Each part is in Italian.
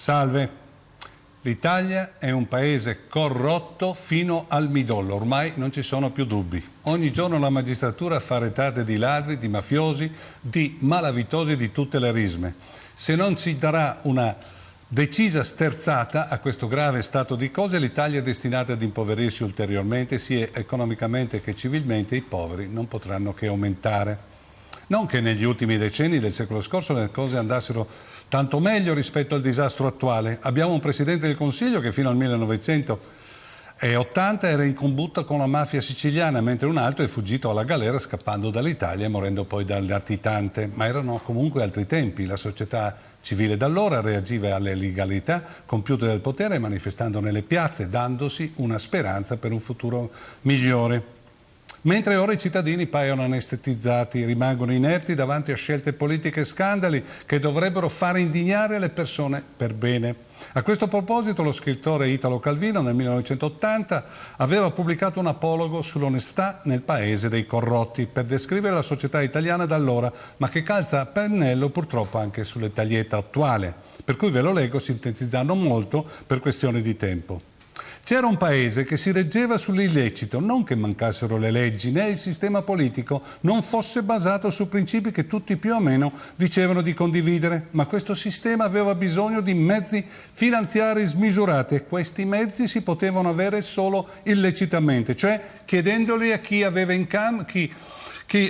Salve. L'Italia è un paese corrotto fino al midollo, ormai non ci sono più dubbi. Ogni giorno la magistratura fa retate di ladri, di mafiosi, di malavitosi di tutte le risme. Se non ci darà una decisa sterzata a questo grave stato di cose, l'Italia è destinata ad impoverirsi ulteriormente, sia economicamente che civilmente. I poveri non potranno che aumentare. Non che negli ultimi decenni del secolo scorso le cose andassero tanto meglio rispetto al disastro attuale. Abbiamo un Presidente del Consiglio che fino al 1980 era in combutta con la mafia siciliana, mentre un altro è fuggito alla galera scappando dall'Italia e morendo poi dal latitante. Ma erano comunque altri tempi. La società civile d'allora reagiva alle illegalità compiute dal potere manifestando nelle piazze, dandosi una speranza per un futuro migliore. Mentre ora i cittadini paiono anestetizzati, rimangono inerti davanti a scelte politiche e scandali che dovrebbero fare indignare le persone per bene. A questo proposito lo scrittore Italo Calvino nel 1980 aveva pubblicato un apologo sull'onestà nel paese dei corrotti per descrivere la società italiana d'allora, ma che calza a pennello purtroppo anche sull'Italietta attuale, per cui ve lo leggo sintetizzando molto per questione di tempo. C'era un paese che si reggeva sull'illecito, non che mancassero le leggi, né il sistema politico non fosse basato su principi che tutti più o meno dicevano di condividere, ma questo sistema aveva bisogno di mezzi finanziari smisurati e questi mezzi si potevano avere solo illecitamente, cioè chiedendoli a chi aveva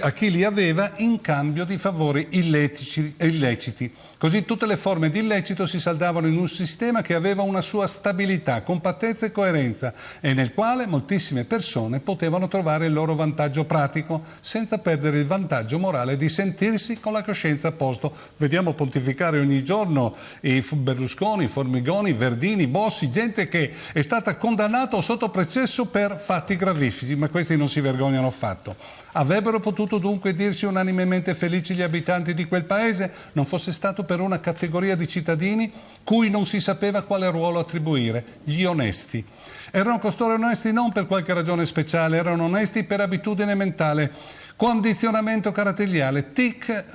a chi li aveva in cambio di favori illeciti. Così tutte le forme di illecito si saldavano in un sistema che aveva una sua stabilità, compattezza e coerenza e nel quale moltissime persone potevano trovare il loro vantaggio pratico senza perdere il vantaggio morale di sentirsi con la coscienza a posto. Vediamo pontificare ogni giorno i Berlusconi, Formigoni, Verdini, Bossi, gente che è stata condannata o sotto processo per fatti gravissimi, ma questi non si vergognano affatto. Avrebbero potuto dunque dirsi unanimemente felici gli abitanti di quel paese, non fosse stato per una categoria di cittadini cui non si sapeva quale ruolo attribuire, gli onesti. Erano costoro onesti non per qualche ragione speciale, erano onesti per abitudine mentale, condizionamento caratteriale, tic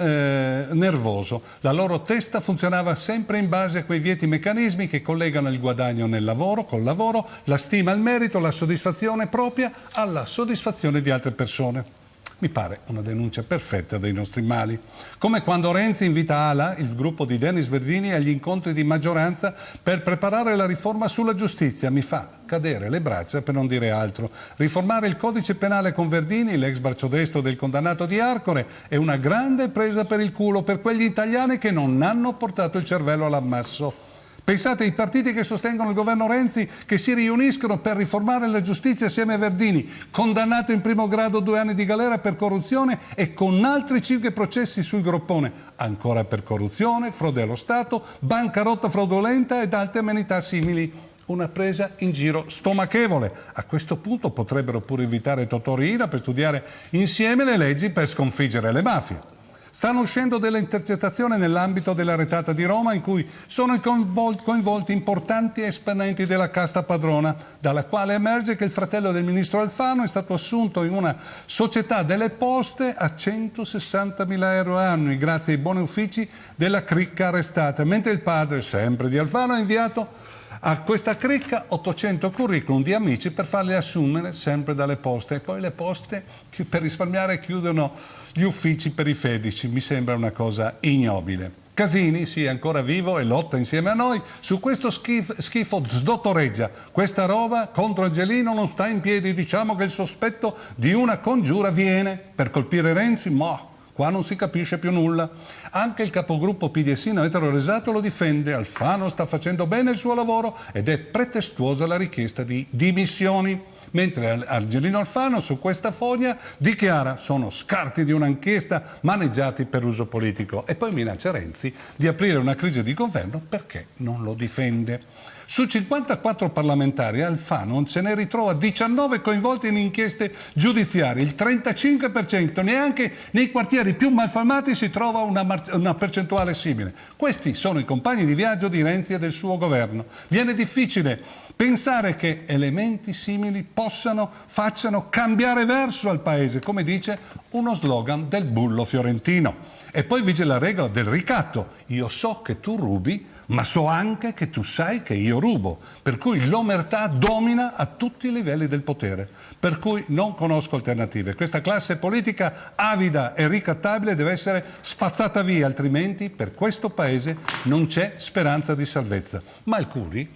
nervoso. La loro testa funzionava sempre in base a quei vieti meccanismi che collegano il guadagno nel lavoro, col lavoro, la stima al merito, la soddisfazione propria alla soddisfazione di altre persone. Mi pare una denuncia perfetta dei nostri mali. Come quando Renzi invita ALA, il gruppo di Denis Verdini, agli incontri di maggioranza per preparare la riforma sulla giustizia. Mi fa cadere le braccia per non dire altro. Riformare il codice penale con Verdini, l'ex braccio destro del condannato di Arcore, è una grande presa per il culo per quegli italiani che non hanno portato il cervello all'ammasso. Pensate ai partiti che sostengono il governo Renzi che si riuniscono per riformare la giustizia assieme a Verdini, condannato in primo grado 2 anni di galera per corruzione e con altri 5 processi sul groppone, ancora per corruzione, frode allo Stato, bancarotta fraudolenta ed altre amenità simili. Una presa in giro stomachevole. A questo punto potrebbero pure invitare Totò Riina per studiare insieme le leggi per sconfiggere le mafie. Stanno uscendo delle intercettazioni nell'ambito della retata di Roma in cui sono coinvolti importanti esponenti della casta padrona, dalla quale emerge che il fratello del ministro Alfano è stato assunto in una società delle poste a 160.000 euro annui grazie ai buoni uffici della cricca arrestata, mentre il padre, sempre di Alfano, ha inviato a questa cricca 800 curriculum di amici per farli assumere sempre dalle poste e poi le poste per risparmiare chiudono gli uffici per i fedici. Mi sembra una cosa ignobile. Casini, sì, è ancora vivo e lotta insieme a noi. Su questo schifo sdottoreggia. Questa roba contro Angelino non sta in piedi. Diciamo che il sospetto di una congiura viene per colpire Renzi, ma qua non si capisce più nulla. Anche il capogruppo PDSino eteroresato lo difende. Alfano sta facendo bene il suo lavoro ed è pretestuosa la richiesta di dimissioni. Mentre Angelino Alfano su questa foglia dichiara sono scarti di un'inchiesta maneggiati per uso politico e poi minaccia Renzi di aprire una crisi di governo perché non lo difende. Su 54 parlamentari Alfano se ne ritrova 19 coinvolti in inchieste giudiziarie, il 35%, neanche nei quartieri più malfamati si trova una percentuale simile. Questi sono i compagni di viaggio di Renzi e del suo governo. Viene difficile pensare che elementi simili facciano cambiare verso al paese, come dice uno slogan del bullo fiorentino. E poi vige la regola del ricatto. Io so che tu rubi, ma so anche che tu sai che io rubo, per cui l'omertà domina a tutti i livelli del potere, per cui non conosco alternative. Questa classe politica avida e ricattabile deve essere spazzata via, altrimenti per questo paese non c'è speranza di salvezza. Ma alcuni,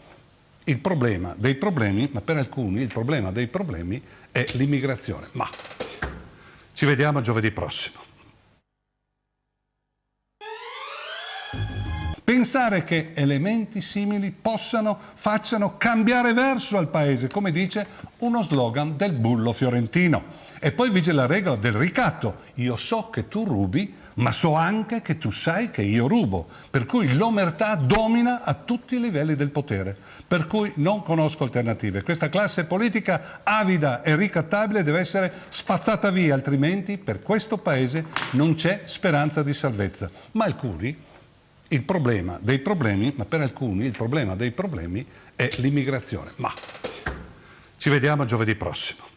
il problema dei problemi, ma per alcuni il problema dei problemi è l'immigrazione. Ma ci vediamo giovedì prossimo. Pensare che elementi simili facciano cambiare verso al paese, come dice uno slogan del bullo fiorentino. E poi vige la regola del ricatto. Io so che tu rubi, ma so anche che tu sai che io rubo. Per cui l'omertà domina a tutti i livelli del potere. Per cui non conosco alternative. Questa classe politica avida e ricattabile deve essere spazzata via, altrimenti per questo paese non c'è speranza di salvezza. Ma alcuni, il problema dei problemi, ma per alcuni il problema dei problemi è l'immigrazione. Ma ci vediamo giovedì prossimo.